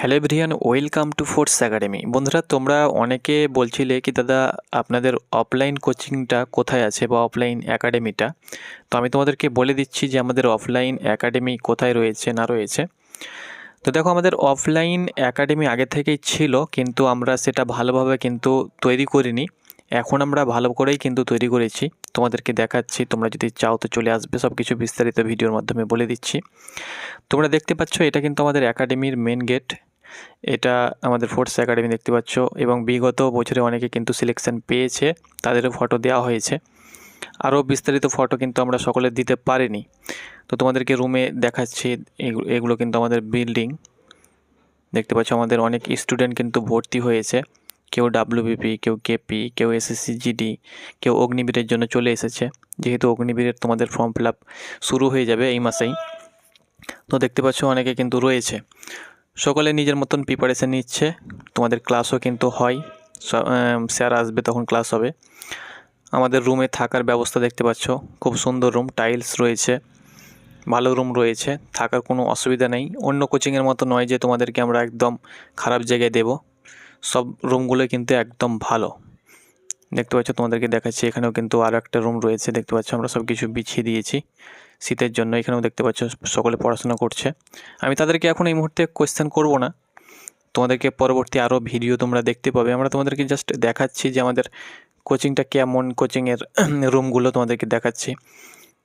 Hello everyone, welcome to force academy. বন্ধুরা, তোমরা অনেকে বলছিলে কি দাদা আপনাদের অফলাইন কোচিংটা কোথায় আছে বা অফলাইন একাডেমিটা। তো আমি তোমাদেরকে বলে দিচ্ছি যে আমাদের অফলাইন একাডেমি কোথায় রয়েছে না রয়েছে। তো দেখো, আমাদের অফলাইন একাডেমি আগে থেকেই ছিল, কিন্তু আমরা সেটা ভালোভাবে কিন্তু তৈরি করিনি। এখন আমরা ভালো করেই কিন্তু তৈরি করেছি, তোমাদেরকে দেখাচ্ছি। তোমরা যদি চাও তো চলে আসবে, সব কিছু বিস্তারিত ভিডিওর মাধ্যমে বলে দিচ্ছি। তোমরা দেখতে পাচ্ছ এটা কিন্তু আমাদের একাডেমির মেন গেট। এটা আমাদের ফোর্স একাডেমি দেখতে পাচ্ছ, এবং বিগত বছরে অনেকে কিন্তু সিলেকশন পেয়েছে, তাদেরও ফটো দেওয়া হয়েছে। আরও বিস্তারিত ফটো কিন্তু আমরা সকলে দিতে পারিনি। তো তোমাদেরকে রুমে দেখাচ্ছি। এগুলো কিন্তু আমাদের বিল্ডিং দেখতে পাচ্ছ। আমাদের অনেক স্টুডেন্ট কিন্তু ভর্তি হয়েছে, কেউ ডাব্লিউবিপি, কেউ কেপি, কেউ এসএসসি জিডি, কেউ অগ্নিবীরের জন্য চলে এসেছে, যেহেতু অগ্নিবীরের তোমাদের ফর্ম ফিল আপ শুরু হয়ে যাবে এই মাসেই। তো দেখতে পাচ্ছ অনেকে কিন্তু রয়েছে, সকলে নিজের মতন প্রিপারেশান নিচ্ছে। তোমাদের ক্লাসও কিন্তু হয়, স্যার আসবে তখন ক্লাস হবে। আমাদের রুমে থাকার ব্যবস্থা দেখতে পাচ্ছ, খুব সুন্দর রুম, টাইলস রয়েছে, ভালো রুম রয়েছে, থাকার কোনো অসুবিধা নেই। অন্য কোচিংয়ের মতো নয় যে তোমাদেরকে আমরা একদম খারাপ জায়গায় দেব, সব রুমগুলো কিন্তু একদম ভালো। দেখতে পাচ্ছ, তোমাদেরকে দেখাচ্ছি। এখানেও কিন্তু আরও একটা রুম রয়েছে, দেখতে পাচ্ছ আমরা সব কিছু বিছিয়ে দিয়েছি শীতের জন্য। এখানেও দেখতে পাচ্ছ সকলে পড়াশোনা করছে। আমি তাদেরকে এখন এই মুহূর্তে কোয়েশ্চেন করব না, তোমাদেরকে পরবর্তী আরও ভিডিও তোমরা দেখতে পাবে। আমরা তোমাদেরকে জাস্ট দেখাচ্ছি যে আমাদের কোচিংটা কেমন, কোচিংয়ের রুমগুলো তোমাদেরকে দেখাচ্ছি।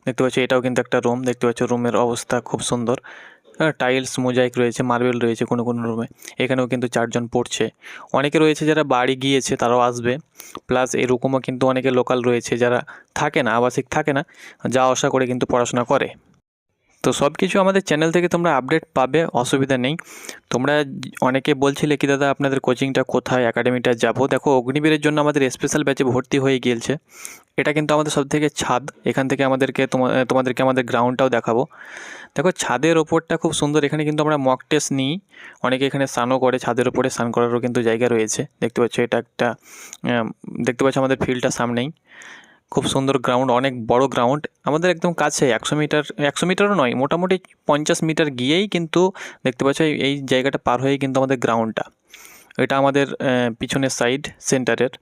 দেখতে পাচ্ছ এটাও কিন্তু একটা রুম, দেখতে পাচ্ছ রুমের অবস্থা খুব সুন্দর। টাইলস মোজাইক রয়েছে, মার্বেল রয়েছে কোনো কোনো রুমে। এখানেও কিন্তু 4 জন পড়ছে। অনেকে রয়েছে যারা বাড়ি গিয়েছে, তারাও আসবে। প্লাস এরকমও কিন্তু অনেকে লোকাল রয়েছে যারা থাকে না, আবাসিক থাকে না, যাওয়া আসা করে কিন্তু পড়াশোনা করে। তো সব কিছু আমাদের চ্যানেল থেকে তোমরা আপডেট পাবে, অসুবিধা নেই। তোমরা অনেকে বলছিলে কি দাদা আপনাদের কোচিংটা কোথায়, একাডেমিটা যাব। দেখো, অগ্নিবীরের জন্য আমাদের স্পেশাল ব্যাচে ভর্তি হয়ে গিয়েছে। এটা কিন্তু আমাদের সবথেকে ছাদ। এখান থেকে তোমাদেরকে আমাদের গ্রাউন্ডটাও দেখাবো। দেখো, ছাদের ওপরটা খুব সুন্দর। এখানে কিন্তু আমরা মক টেস্ট নিই, অনেকে এখানে স্নানও করে, ছাদের ওপরে স্নান করারও কিন্তু জায়গা রয়েছে। দেখতে পাচ্ছ এটা একটা দেখতে পাচ্ছ আমাদের ফিল্ডটা সামনেই, খুব সুন্দর গ্রাউন্ড, অনেক বড় গ্রাউন্ড আমাদের একদম কাছে। 100 মিটারও নয়, মোটামুটি 50 মিটার গিয়েই কিন্তু দেখতে পাচ্ছ এই জায়গাটা পার হয়েই কিন্তু আমাদের গ্রাউন্ডটা। এটা আমাদের পিছনের সাইড সেন্টারের,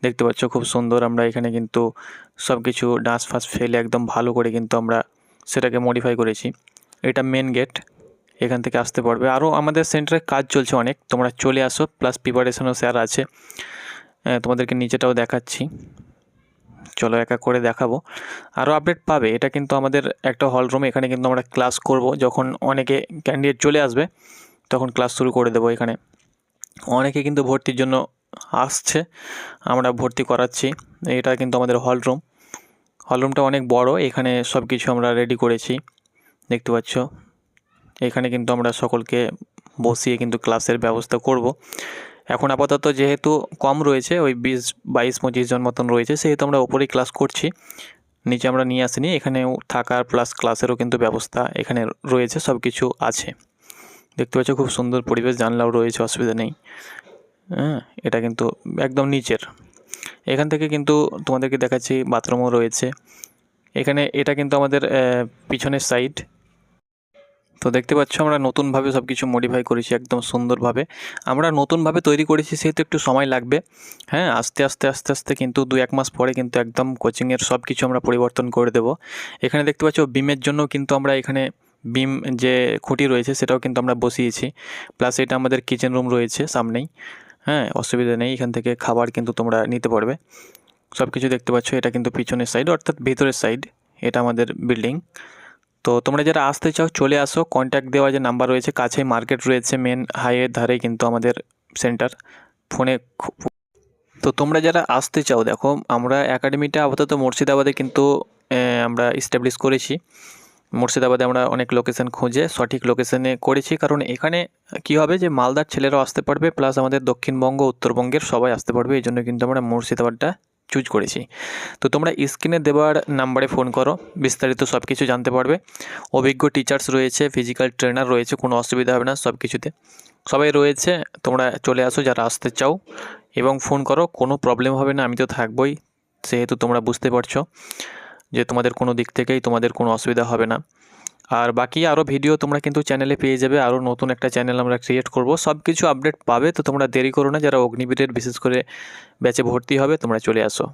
দেখতে পাচ্ছ খুব সুন্দর। আমরা এখানে কিন্তু সব কিছু ডাঁশ ফাঁস ফেলে একদম ভালো করে কিন্তু আমরা সেটাকে মডিফাই করেছি। এটা মেন গেট, এখান থেকে আসতে পারবে। আরও আমাদের সেন্টারে কাজ চলছে অনেক, তোমরা চলে আসো। প্লাস প্রিপারেশনও স্যার আছে, তোমাদেরকে নিচেটাও দেখাচ্ছি। চলো এক এক করে দেখাবো, আরও আপডেট পাবে। এটা কিন্তু আমাদের একটা হল রুম, এখানে কিন্তু আমরা ক্লাস করব। যখন অনেকে ক্যান্ডিডেট চলে আসবে তখন ক্লাস শুরু করে দেবো। এখানে অনেকে কিন্তু ভর্তির জন্য আসছে, আমরা ভর্তি করাচ্ছি। এটা কিন্তু আমাদের হল রুম, হল রুমটা অনেক বড়। এখানে সব কিছু আমরা রেডি করেছি, দেখতে পাচ্ছ। এখানে কিন্তু আমরা সকলকে বসিয়ে কিন্তু ক্লাসের ব্যবস্থা করব। এখন আপাতত যেহেতু কম রয়েছে, ওই 20-22-25 জন মতন রয়েছে, সেহেতু আমরা ওপরেই ক্লাস করছি, নিচে আমরা নিয়ে আসিনি। এখানেও থাকার প্লাস ক্লাসেরও কিন্তু ব্যবস্থা এখানে রয়েছে, সব কিছু আছে। দেখতে পাচ্ছ খুব সুন্দর পরিবেশ, জানলাও রয়েছে, অসুবিধা নেই। এটা কিন্তু একদম নিচের। এখান থেকে কিন্তু তোমাদেরকে দেখাচ্ছি বাথরুমও রয়েছে এখানে। এটা কিন্তু আমাদের পিছনের সাইড। তো দেখতে পাচ্ছ আমরা নতুনভাবে সব কিছু মডিফাই করেছি একদম সুন্দরভাবে। আমরা নতুনভাবে তৈরি করেছি সেহেতু একটু সময় লাগবে। হ্যাঁ, আস্তে আস্তে কিন্তু 2-1 মাস পরে কিন্তু একদম কোচিংয়ের সব কিছু আমরা পরিবর্তন করে দেব। এখানে দেখতে পাচ্ছ বিমের জন্য কিন্তু আমরা এখানে বিম যে খুঁটি রয়েছে সেটাও কিন্তু আমরা বসিয়েছি। প্লাস এটা আমাদের কিচেন রুম রয়েছে সামনেই। হ্যাঁ, অসুবিধা নেই, এখান থেকে খাবার কিন্তু তোমরা নিতে পারবে। সব কিছু দেখতে পাচ্ছ। এটা কিন্তু পিছনের সাইড, অর্থাৎ ভেতরের সাইড। এটা আমাদের বিল্ডিং। তো তোমরা যারা আসতে চাও চলে আসো, কন্ট্যাক্ট দেওয়া যে নাম্বার রয়েছে, কাছে মার্কেট রয়েছে, মেন হাইওয়ের ধারেই কিন্তু আমাদের সেন্টার। ফোনে তো তোমরা যারা আসতে চাও, দেখো আমরা একাডেমিটা আপাতত মুর্শিদাবাদে কিন্তু আমরা এস্টাবলিশ করেছি। মুর্শিদাবাদে আমরা অনেক লোকেশন খুঁজে সঠিক লোকেশনে করেছি, কারণ এখানে কি হবে যে মালদার ছেলেরাও আসতে পারবে, প্লাস আমাদের দক্ষিণবঙ্গ উত্তরবঙ্গের সবাই আসতে পারবে। এই জন্য কিন্তু আমরা মুর্শিদাবাদটা চুজ করেছি। তো তোমরা স্ক্রিনে দেওয়ার নাম্বারে ফোন করো, বিস্তারিত সব কিছু জানতে পারবে। অভিজ্ঞ টিচার্স রয়েছে, ফিজিক্যাল ট্রেনার রয়েছে, কোনো অসুবিধা হবে না, সব কিছুতে সবাই রয়েছে। তোমরা চলে আসো যারা আসতে চাও, এবং ফোন করো, কোনো প্রবলেম হবে না, আমি তো থাকবোই। সেহেতু তোমরা বুঝতে পারছো যে তোমাদের কোনো দিক থেকেই তোমাদের কোনো অসুবিধা হবে না। আর বাকি আরও ভিডিও তোমরা কিন্তু চ্যানেলে পেয়ে যাবে, আরও নতুন একটা চ্যানেল আমরা ক্রিয়েট করব, সব কিছু আপডেট পাবে। তো তোমরা দেরি করো না, যারা অগ্নিবীরের বিশেষ করে ব্যাচে ভর্তি হবে তোমরা চলে আসো।